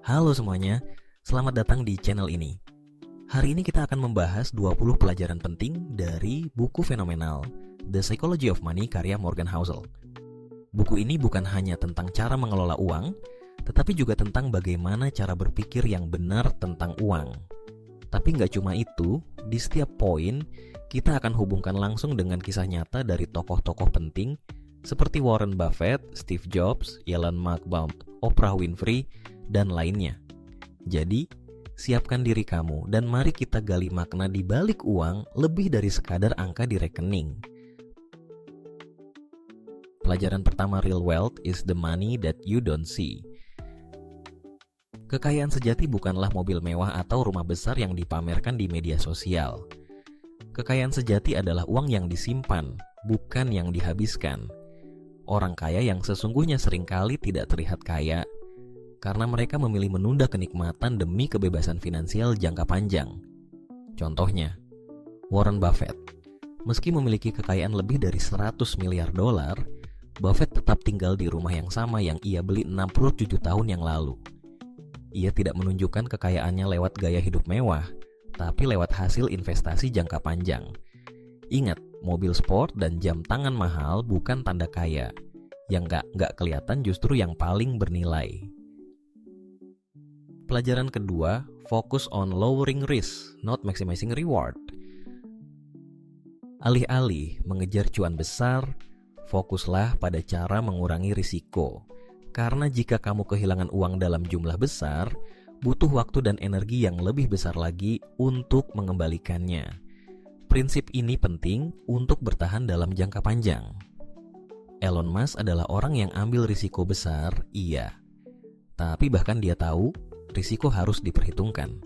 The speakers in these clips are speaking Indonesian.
Halo semuanya, selamat datang di channel ini. Hari ini kita akan membahas 20 pelajaran penting dari buku fenomenal The Psychology of Money karya Morgan Housel. Buku ini bukan hanya tentang cara mengelola uang, tetapi juga tentang bagaimana cara berpikir yang benar tentang uang. Tapi nggak cuma itu, di setiap poin kita akan hubungkan langsung dengan kisah nyata dari tokoh-tokoh penting seperti Warren Buffett, Steve Jobs, Elon Musk, Oprah Winfrey, dan lainnya. Jadi, siapkan diri kamu dan mari kita gali makna di balik uang lebih dari sekadar angka di rekening. Pelajaran pertama, real wealth is the money that you don't see. Kekayaan sejati bukanlah mobil mewah atau rumah besar yang dipamerkan di media sosial. Kekayaan sejati adalah uang yang disimpan, bukan yang dihabiskan. Orang kaya yang sesungguhnya seringkali tidak terlihat kaya karena mereka memilih menunda kenikmatan demi kebebasan finansial jangka panjang. Contohnya, Warren Buffett. Meski memiliki kekayaan lebih dari 100 miliar dolar, Buffett tetap tinggal di rumah yang sama yang ia beli 67 tahun yang lalu. Ia tidak menunjukkan kekayaannya lewat gaya hidup mewah, tapi lewat hasil investasi jangka panjang. Ingat, mobil sport dan jam tangan mahal bukan tanda kaya. Yang nggak kelihatan justru yang paling bernilai. Pelajaran kedua, focus on lowering risk, not maximizing reward. Alih-alih mengejar cuan besar, fokuslah pada cara mengurangi risiko. Karena jika kamu kehilangan uang dalam jumlah besar, butuh waktu dan energi yang lebih besar lagi untuk mengembalikannya. Prinsip ini penting untuk bertahan dalam jangka panjang. Elon Musk adalah orang yang ambil risiko besar, iya. Tapi bahkan dia tahu, risiko harus diperhitungkan.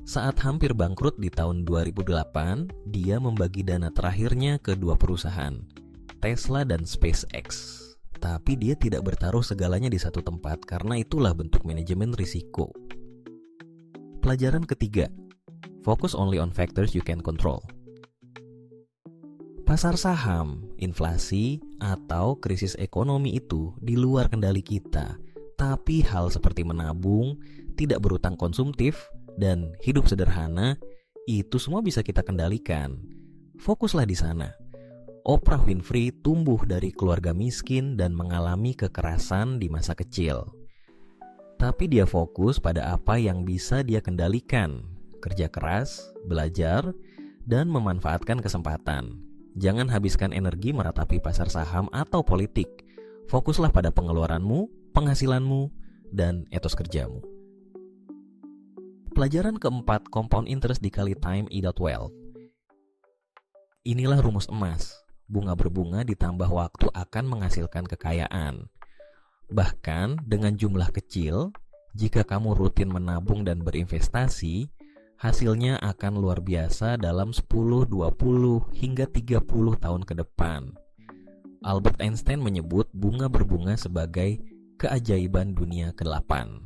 Saat hampir bangkrut di tahun 2008, dia membagi dana terakhirnya ke dua perusahaan, Tesla dan SpaceX. Tapi dia tidak bertaruh segalanya di satu tempat karena itulah bentuk manajemen risiko. Pelajaran ketiga, focus only on factors you can control. Pasar saham, inflasi, atau krisis ekonomi itu di luar kendali kita. Tapi hal seperti menabung, tidak berutang konsumtif, dan hidup sederhana, itu semua bisa kita kendalikan. Fokuslah di sana. Oprah Winfrey tumbuh dari keluarga miskin dan mengalami kekerasan di masa kecil. Tapi dia fokus pada apa yang bisa dia kendalikan. Kerja keras, belajar, dan memanfaatkan kesempatan. Jangan habiskan energi meratapi pasar saham atau politik. Fokuslah pada pengeluaranmu, penghasilanmu, dan etos kerjamu. Pelajaran keempat, compound interest dikali time equals wealth. Inilah rumus emas. Bunga berbunga ditambah waktu akan menghasilkan kekayaan. Bahkan dengan jumlah kecil, jika kamu rutin menabung dan berinvestasi, hasilnya akan luar biasa dalam 10, 20, hingga 30 tahun ke depan. Albert Einstein menyebut bunga berbunga sebagai keajaiban dunia ke-8.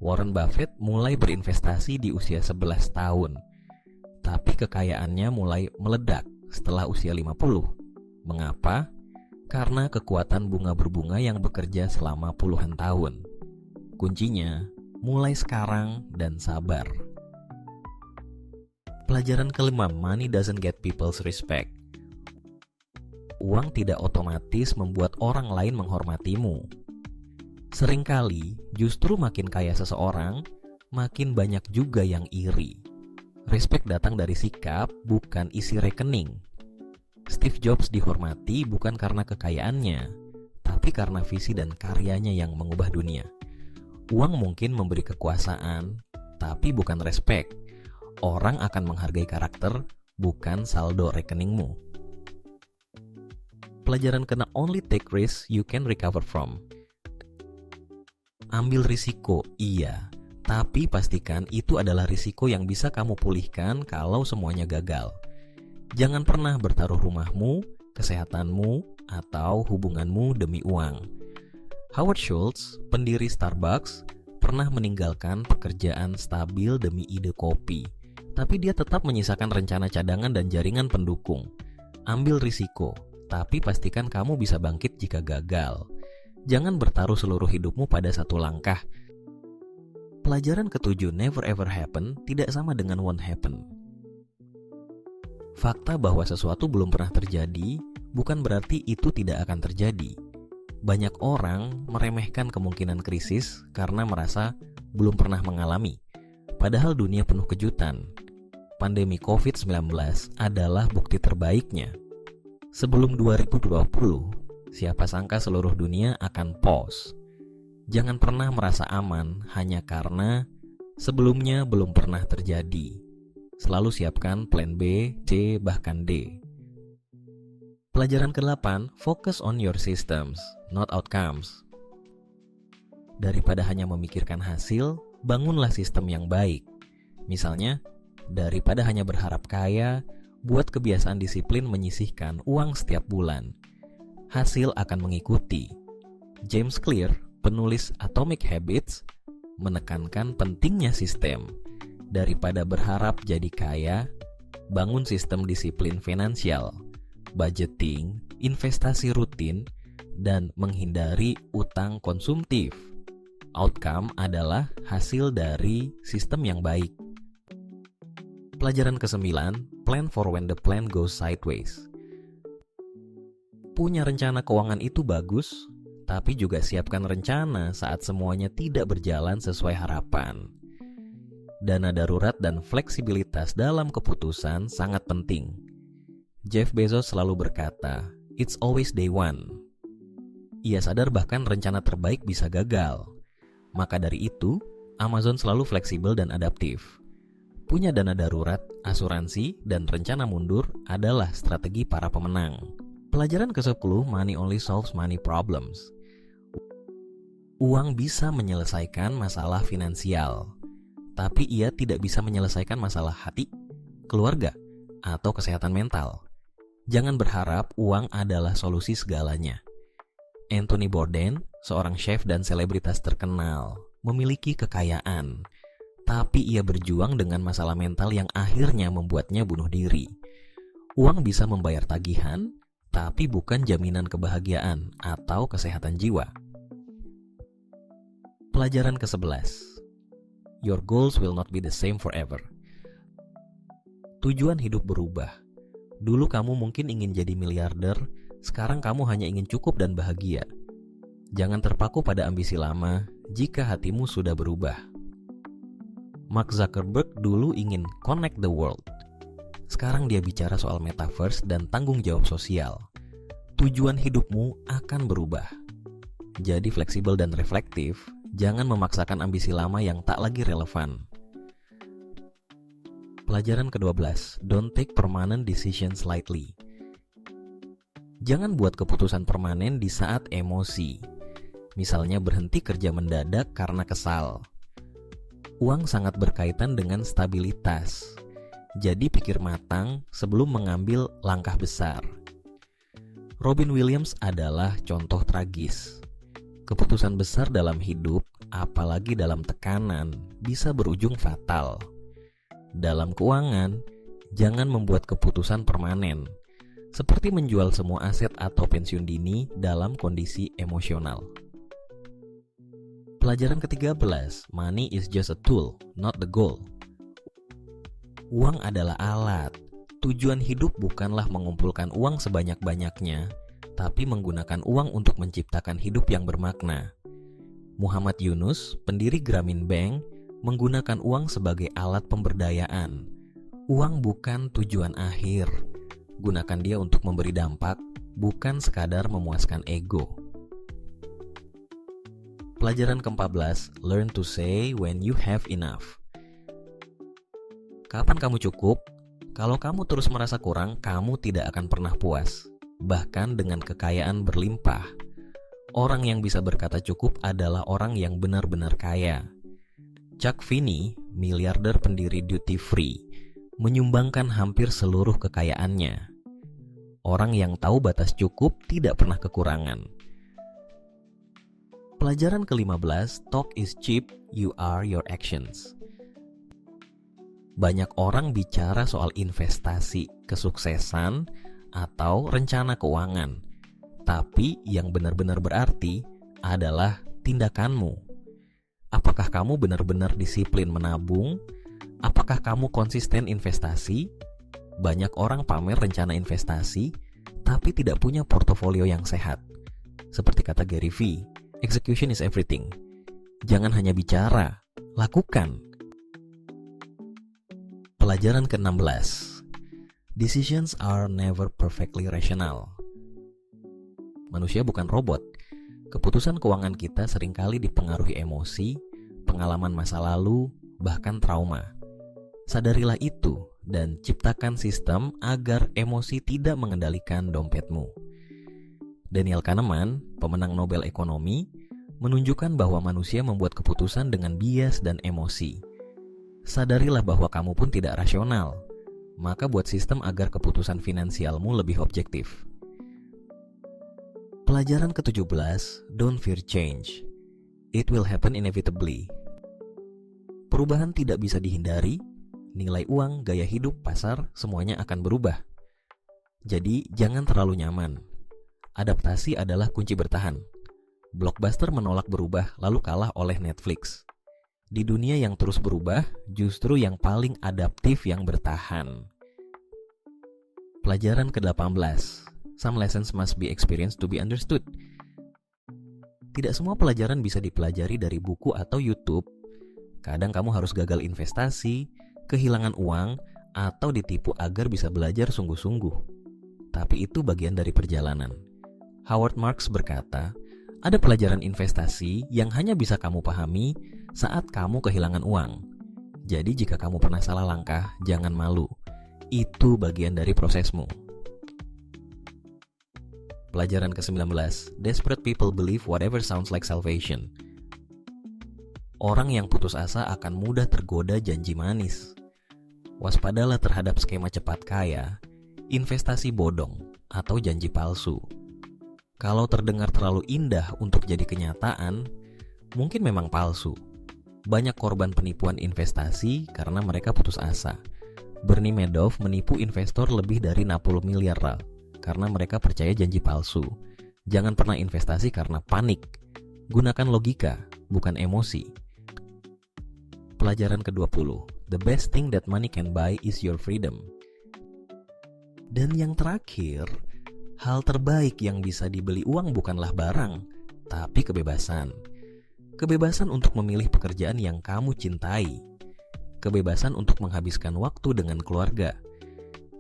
Warren Buffett mulai berinvestasi di usia 11 tahun, tapi kekayaannya mulai meledak setelah usia 50. Mengapa? Karena kekuatan bunga berbunga yang bekerja selama puluhan tahun. Kuncinya, mulai sekarang dan sabar. Pelajaran kelima, money doesn't get people's respect. Uang tidak otomatis membuat orang lain menghormatimu. Seringkali, justru makin kaya seseorang, makin banyak juga yang iri. Respect datang dari sikap, bukan isi rekening. Steve Jobs dihormati bukan karena kekayaannya, tapi karena visi dan karyanya yang mengubah dunia. Uang mungkin memberi kekuasaan, tapi bukan respect. Orang akan menghargai karakter, bukan saldo rekeningmu. Pelajaran kena, only take risks you can recover from. Ambil risiko, iya, tapi pastikan itu adalah risiko yang bisa kamu pulihkan kalau semuanya gagal. Jangan pernah bertaruh rumahmu, kesehatanmu, atau hubunganmu demi uang. Howard Schultz, pendiri Starbucks, pernah meninggalkan pekerjaan stabil demi ide kopi. Tapi dia tetap menyisakan rencana cadangan dan jaringan pendukung. Ambil risiko, tapi pastikan kamu bisa bangkit jika gagal. Jangan bertaruh seluruh hidupmu pada satu langkah. Pelajaran ketujuh, never ever happen, tidak sama dengan won't happen. Fakta bahwa sesuatu belum pernah terjadi bukan berarti itu tidak akan terjadi. Banyak orang meremehkan kemungkinan krisis karena merasa belum pernah mengalami. Padahal dunia penuh kejutan. Pandemi COVID-19 adalah bukti terbaiknya. Sebelum 2020, siapa sangka seluruh dunia akan pause. Jangan pernah merasa aman hanya karena sebelumnya belum pernah terjadi. Selalu siapkan plan B, C, bahkan D. Pelajaran ke-8, focus on your systems, not outcomes. Daripada hanya memikirkan hasil, bangunlah sistem yang baik. Misalnya, daripada hanya berharap kaya, buat kebiasaan disiplin menyisihkan uang setiap bulan. Hasil akan mengikuti. James Clear, penulis Atomic Habits, menekankan pentingnya sistem. Daripada berharap jadi kaya, bangun sistem disiplin finansial, budgeting, investasi rutin, dan menghindari utang konsumtif. Outcome adalah hasil dari sistem yang baik. Pelajaran ke-9, plan for when the plan goes sideways. Punya rencana keuangan itu bagus, tapi juga siapkan rencana saat semuanya tidak berjalan sesuai harapan. Dana darurat dan fleksibilitas dalam keputusan sangat penting. Jeff Bezos selalu berkata, "It's always day one." Ia sadar bahkan rencana terbaik bisa gagal. Maka dari itu, Amazon selalu fleksibel dan adaptif. Punya dana darurat, asuransi, dan rencana mundur adalah strategi para pemenang. Pelajaran ke-10, money only solves money problems. Uang bisa menyelesaikan masalah finansial, tapi ia tidak bisa menyelesaikan masalah hati, keluarga, atau kesehatan mental. Jangan berharap uang adalah solusi segalanya. Anthony Bourdain, seorang chef dan selebritas terkenal, memiliki kekayaan, tapi ia berjuang dengan masalah mental yang akhirnya membuatnya bunuh diri. Uang bisa membayar tagihan, tapi bukan jaminan kebahagiaan atau kesehatan jiwa. Pelajaran ke-11, your goals will not be the same forever. Tujuan hidup berubah. Dulu kamu mungkin ingin jadi miliarder, sekarang kamu hanya ingin cukup dan bahagia. Jangan terpaku pada ambisi lama jika hatimu sudah berubah. Mark Zuckerberg dulu ingin connect the world. Sekarang dia bicara soal metaverse dan tanggung jawab sosial. Tujuan hidupmu akan berubah. Jadi fleksibel dan reflektif, jangan memaksakan ambisi lama yang tak lagi relevan. Pelajaran ke-12, don't take permanent decisions lightly. Jangan buat keputusan permanen di saat emosi. Misalnya berhenti kerja mendadak karena kesal. Uang sangat berkaitan dengan stabilitas. Jadi pikir matang sebelum mengambil langkah besar. Robin Williams adalah contoh tragis. Keputusan besar dalam hidup, apalagi dalam tekanan, bisa berujung fatal. Dalam keuangan, jangan membuat keputusan permanen, seperti menjual semua aset atau pensiun dini dalam kondisi emosional. Pelajaran ke-13, money is just a tool, not the goal. Uang adalah alat. Tujuan hidup bukanlah mengumpulkan uang sebanyak-banyaknya, tapi menggunakan uang untuk menciptakan hidup yang bermakna. Muhammad Yunus, pendiri Grameen Bank, menggunakan uang sebagai alat pemberdayaan. Uang bukan tujuan akhir. Gunakan dia untuk memberi dampak, bukan sekadar memuaskan ego. Pelajaran ke-14, learn to say when you have enough. Kapan kamu cukup? Kalau kamu terus merasa kurang, kamu tidak akan pernah puas. Bahkan dengan kekayaan berlimpah. Orang yang bisa berkata cukup adalah orang yang benar-benar kaya. Chuck Finney, miliarder pendiri Duty Free, menyumbangkan hampir seluruh kekayaannya. Orang yang tahu batas cukup tidak pernah kekurangan. Pelajaran ke-15, talk is cheap, you are your actions. Banyak orang bicara soal investasi, kesuksesan, atau rencana keuangan. Tapi yang benar-benar berarti adalah tindakanmu. Apakah kamu benar-benar disiplin menabung? Apakah kamu konsisten investasi? Banyak orang pamer rencana investasi, tapi tidak punya portofolio yang sehat. Seperti kata Gary V, execution is everything. Jangan hanya bicara, lakukan. Pelajaran ke-16. Decisions are never perfectly rational. Manusia bukan robot. Keputusan keuangan kita seringkali dipengaruhi emosi, pengalaman masa lalu, bahkan trauma. Sadarilah itu dan ciptakan sistem agar emosi tidak mengendalikan dompetmu. Daniel Kahneman, pemenang Nobel Ekonomi, menunjukkan bahwa manusia membuat keputusan dengan bias dan emosi. Sadarilah bahwa kamu pun tidak rasional. Maka buat sistem agar keputusan finansialmu lebih objektif. Pelajaran ke-17, don't fear change. It will happen inevitably. Perubahan tidak bisa dihindari, nilai uang, gaya hidup, pasar, semuanya akan berubah. Jadi, jangan terlalu nyaman. Adaptasi adalah kunci bertahan. Blockbuster menolak berubah lalu kalah oleh Netflix. Di dunia yang terus berubah, justru yang paling adaptif yang bertahan. Pelajaran ke-18. Some lessons must be experienced to be understood. Tidak semua pelajaran bisa dipelajari dari buku atau YouTube. Kadang kamu harus gagal investasi, kehilangan uang, atau ditipu agar bisa belajar sungguh-sungguh. Tapi itu bagian dari perjalanan. Howard Marks berkata, ada pelajaran investasi yang hanya bisa kamu pahami saat kamu kehilangan uang. Jadi jika kamu pernah salah langkah, jangan malu. Itu bagian dari prosesmu. Pelajaran ke-19. Desperate people believe whatever sounds like salvation. Orang yang putus asa akan mudah tergoda janji manis. Waspadalah terhadap skema cepat kaya, investasi bodong, atau janji palsu. Kalau terdengar terlalu indah untuk jadi kenyataan, mungkin memang palsu. Banyak korban penipuan investasi karena mereka putus asa. Bernie Madoff menipu investor lebih dari 60 miliar karena mereka percaya janji palsu. Jangan pernah investasi karena panik. Gunakan logika, bukan emosi. Pelajaran ke-20. The best thing that money can buy is your freedom. Dan yang terakhir, hal terbaik yang bisa dibeli uang bukanlah barang, tapi kebebasan. Kebebasan untuk memilih pekerjaan yang kamu cintai. Kebebasan untuk menghabiskan waktu dengan keluarga.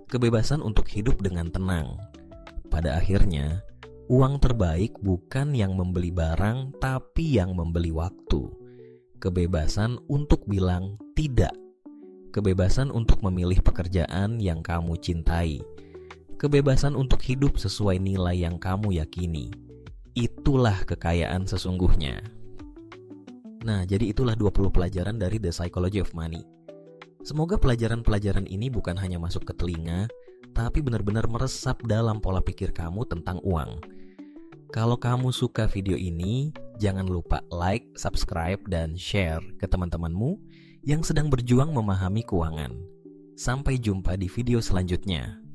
Kebebasan untuk hidup dengan tenang. Pada akhirnya, uang terbaik bukan yang membeli barang, tapi yang membeli waktu. Kebebasan untuk bilang tidak. Kebebasan untuk memilih pekerjaan yang kamu cintai. Kebebasan untuk hidup sesuai nilai yang kamu yakini. Itulah kekayaan sesungguhnya. Nah, jadi itulah 20 pelajaran dari The Psychology of Money. Semoga pelajaran-pelajaran ini bukan hanya masuk ke telinga, tapi benar-benar meresap dalam pola pikir kamu tentang uang. Kalau kamu suka video ini, jangan lupa like, subscribe, dan share ke teman-temanmu yang sedang berjuang memahami keuangan. Sampai jumpa di video selanjutnya.